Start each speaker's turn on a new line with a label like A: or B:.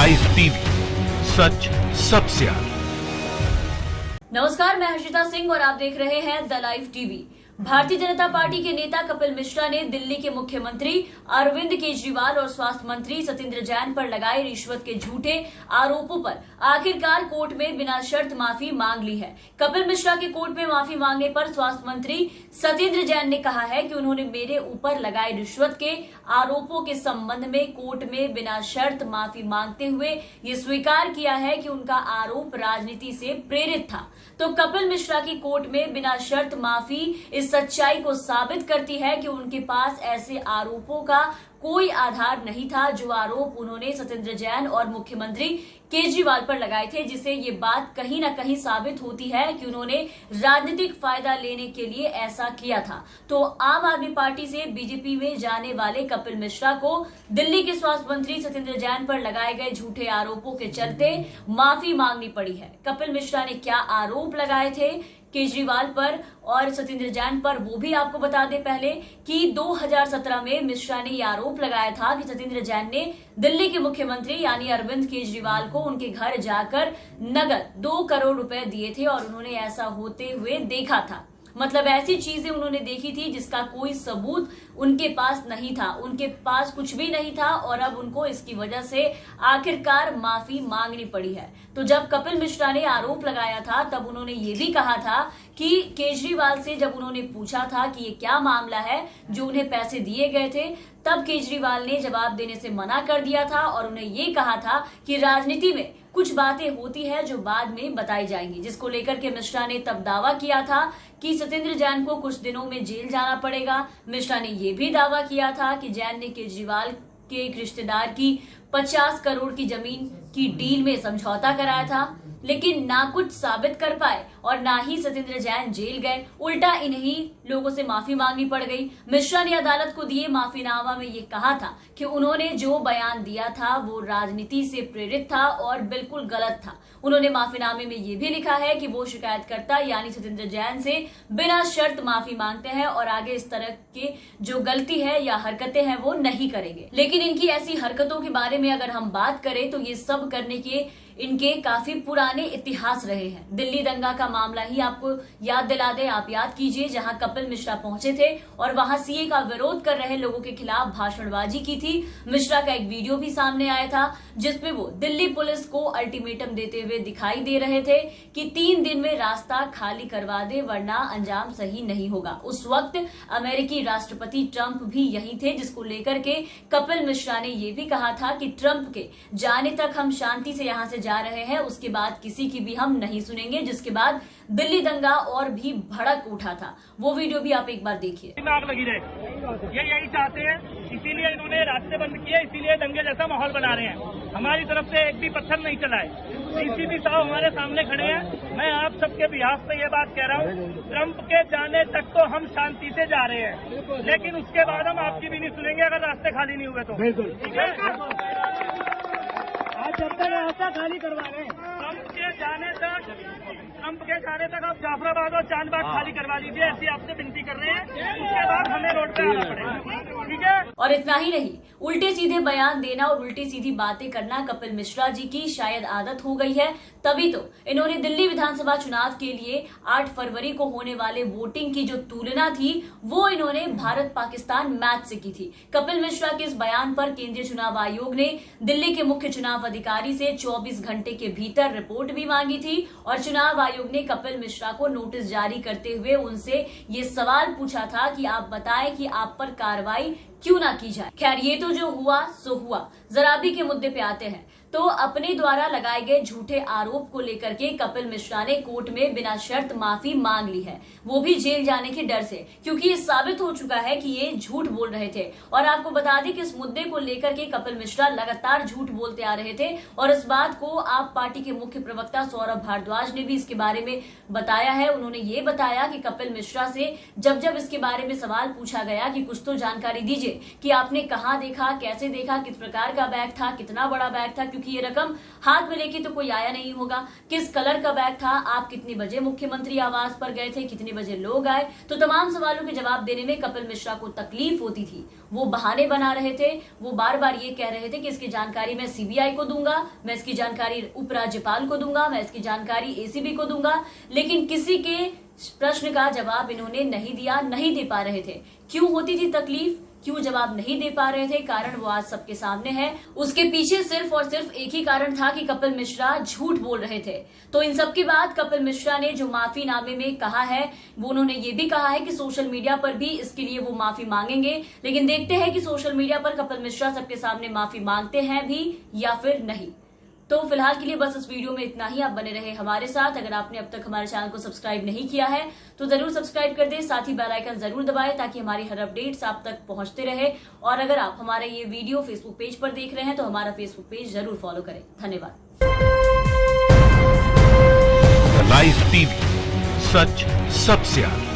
A: Live TV, सच सबसे आगे।
B: नमस्कार, मैं हर्षिता सिंह और आप देख रहे हैं the live TV. Bharatiya Janata party के नेता कपिल मिश्रा ने दिल्ली के मुख्यमंत्री अरविंद केजरीवाल और स्वास्थ्य मंत्री सत्येंद्र जैन पर लगाए रिश्वत के झूठे आरोपों पर आखिरकार कोर्ट में बिना शर्त माफी मांग ली है। कपिल मिश्रा के कोर्ट में माफी मांगने पर स्वास्थ्य मंत्री सत्येंद्र जैन ने कहा है कि उन्होंने मेरे ऊपर लगाए रिश्वत के आरोपों के संबंध में कोर्ट में बिना शर्त माफी मांगते हुए ये स्वीकार किया है कि उनका आरोप राजनीति से प्रेरित था। तो कपिल मिश्रा की कोर्ट में बिना शर्त माफी इस सच्चाई को साबित करती है कि उनके पास ऐसे आरोपों का कोई आधार नहीं था जो आरोप उन्होंने सत्येंद्र जैन और मुख्यमंत्री केजरीवाल पर लगाए थे, जिससे ये बात कहीं ना कहीं साबित होती है कि उन्होंने राजनीतिक फायदा लेने के लिए ऐसा किया था। तो आम आदमी पार्टी से बीजेपी में जाने वाले कपिल मिश्रा को दिल्ली के स्वास्थ्य मंत्री सत्येंद्र जैन पर लगाए गए झूठे आरोपों के चलते माफी मांगनी पड़ी है। कपिल मिश्रा ने क्या आरोप लगाए थे केजरीवाल पर और सत्येंद्र जैन पर, वो भी आपको बता दें पहले कि 2017 में मिश्रा ने यह आरोप लगाया था कि सत्येंद्र जैन ने दिल्ली के मुख्यमंत्री यानी अरविंद केजरीवाल को उनके घर जाकर नगद 2 करोड़ रुपए दिए थे और उन्होंने ऐसा होते हुए देखा था। मतलब ऐसी चीजें उन्होंने देखी थी जिसका कोई सबूत उनके पास नहीं था, उनके पास कुछ भी नहीं था और अब उनको इसकी वजह से आखिरकार माफी मांगनी पड़ी है। तो जब कपिल मिश्रा ने आरोप लगाया था तब उन्होंने ये भी कहा था कि केजरीवाल से जब उन्होंने पूछा था कि ये क्या मामला है जो उन्हें पैसे दिए गए थे, तब केजरीवाल ने जवाब देने से मना कर दिया था और उन्हें ये कहा था कि राजनीति में कुछ बातें होती है जो बाद में बताई जाएंगी, जिसको लेकर के मिश्रा ने तब दावा किया था कि सत्येंद्र जैन को कुछ दिनों में जेल जाना पड़ेगा। मिश्रा ने यह भी दावा किया था कि जैन ने केजरीवाल के एक रिश्तेदार की 50 करोड़ की जमीन की डील में समझौता कराया था, लेकिन ना कुछ साबित कर पाए और ना ही सत्येंद्र जैन जेल गए, उल्टा इन्हीं लोगों से माफी मांगनी पड़ गई। मिश्रा ने अदालत को दिए माफीनामा में ये कहा था कि उन्होंने जो बयान दिया था वो राजनीति से प्रेरित था और बिल्कुल गलत था। उन्होंने माफीनामे में ये भी लिखा है कि वो शिकायतकर्ता यानी सत्येंद्र जैन से बिना शर्त माफी मांगते हैं और आगे इस तरह के जो गलती है या हरकतें हैं वो नहीं करेंगे। लेकिन इनकी ऐसी हरकतों के बारे में अगर हम बात करें तो ये सब करने के इनके काफी पुराने इतिहास रहे हैं। दिल्ली दंगा का मामला ही आपको याद दिला दे, आप याद कीजिए, जहां कपिल मिश्रा पहुंचे थे और वहां सीए का विरोध कर रहे लोगों के खिलाफ भाषणबाजी की थी। मिश्रा का एक वीडियो भी सामने आया था जिसमें वो दिल्ली पुलिस को अल्टीमेटम देते हुए दिखाई दे रहे थे कि 3 दिन में रास्ता खाली करवा दे वरना अंजाम सही नहीं होगा। उस वक्त अमेरिकी राष्ट्रपति ट्रंप भी यही थे, जिसको लेकर के कपिल मिश्रा ने यह भी कहा था कि ट्रंप के जाने तक हम शांति से यहाँ से जा रहे हैं, उसके बाद किसी की भी हम नहीं सुनेंगे, जिसके बाद दिल्ली दंगा और भी भड़क उठा था। वो वीडियो भी आप एक बार देखिए।
C: आग लगी रहे, ये यही चाहते हैं, इसीलिए इन्होंने रास्ते बंद किए, इसीलिए दंगे जैसा माहौल बना रहे हैं। हमारी तरफ से एक भी पत्थर नहीं चलाए। डीसीपी साहब हमारे सामने खड़े हैं। मैं आप सबके बिहाफ पे ये बात कह रहा हूँ, ट्रंप के जाने तक तो हम शांति से जा रहे हैं, लेकिन उसके बाद हम आपकी भी नहीं सुनेंगे अगर रास्ते खाली नहीं हुए तो। बिल्कुल ठीक है, आज जब तक रास्ता खाली करवा रहे हैं, ट्रंप के जाने तक आप जाफराबाद और चांदबाग खाली करवा लीजिए, ऐसी आपसे विनती कर रहे हैं। उसके बाद हमें रोड पे आना पड़ेगा, ठीक है।
B: और इतना ही नहीं, उल्टे सीधे बयान देना और उल्टी सीधी बातें करना कपिल मिश्रा जी की शायद आदत हो गई है। तभी तो इन्होंने दिल्ली विधानसभा चुनाव के लिए 8 फरवरी को होने वाले वोटिंग की जो तुलना थी वो इन्होंने भारत पाकिस्तान मैच से की थी। कपिल मिश्रा के इस बयान पर केंद्रीय चुनाव आयोग ने दिल्ली के मुख्य चुनाव अधिकारी से 24 घंटे के भीतर रिपोर्ट भी मांगी थी और चुनाव आयोग ने कपिल मिश्रा को नोटिस जारी करते हुए उनसे ये सवाल पूछा था कि आप बताएं कि आप पर कार्रवाई क्यों ना की जाए। खैर, ये तो जो हुआ सो हुआ। जरा भी के मुद्दे पे आते हैं। तो अपने द्वारा लगाए गए झूठे आरोप को लेकर के कपिल मिश्रा ने कोर्ट में बिना शर्त माफी मांग ली है, वो भी जेल जाने के डर से, क्योंकि ये साबित हो चुका है कि ये झूठ बोल रहे थे। और आपको बता दें कि इस मुद्दे को लेकर के कपिल मिश्रा लगातार झूठ बोलते आ रहे थे और इस बात को आप पार्टी के मुख्य प्रवक्ता सौरभ भारद्वाज ने भी इसके बारे में बताया है। उन्होंने ये बताया कि कपिल मिश्रा से जब जब इसके बारे में सवाल पूछा गया कि कुछ तो जानकारी दीजिए, कि आपने कहां देखा, कैसे देखा, किस प्रकार का बैग था, कितना बड़ा बैग था, क्योंकि ये रकम हाथ में लेके तो कोई आया नहीं होगा। किस कलर का बैग था, आप कितनी बजे मुख्यमंत्री आवास पर गए थे, कितने बजे लोग आए। तो तमाम सवालों के जवाब देने में कपिल मिश्रा को तकलीफ होती थी। वो बहाने बना रहे थे, वो बार बार ये कह रहे थे कि इसकी जानकारी मैं सीबीआई को दूंगा, मैं इसकी जानकारी उपराज्यपाल को दूंगा, मैं इसकी जानकारी एसीबी को दूंगा, लेकिन किसी के प्रश्न का जवाब इन्होंने नहीं दिया, नहीं दे पा रहे थे। क्यों होती थी तकलीफ, क्यों जवाब नहीं दे पा रहे थे, कारण वो आज सबके सामने है। उसके पीछे सिर्फ और सिर्फ एक ही कारण था कि कपिल मिश्रा झूठ बोल रहे थे। तो इन सब के बाद कपिल मिश्रा ने जो माफीनामे में कहा है, वो उन्होंने ये भी कहा है कि सोशल मीडिया पर भी इसके लिए वो माफी मांगेंगे। लेकिन देखते हैं कि सोशल मीडिया पर कपिल मिश्रा सबके सामने माफी मांगते हैं भी या फिर नहीं। तो फिलहाल के लिए बस इस वीडियो में इतना ही। आप बने रहे हमारे साथ। अगर आपने अब तक हमारे चैनल को सब्सक्राइब नहीं किया है तो जरूर सब्सक्राइब कर दें, साथ ही बेल आइकन जरूर दबाएं ताकि हमारी हर अपडेट्स आप तक पहुंचते रहे। और अगर आप हमारे ये वीडियो फेसबुक पेज पर देख रहे हैं तो हमारा फेसबुक पेज जरूर फॉलो करें। धन्यवाद।
A: लाइव टीवी, सच सबसे आगे।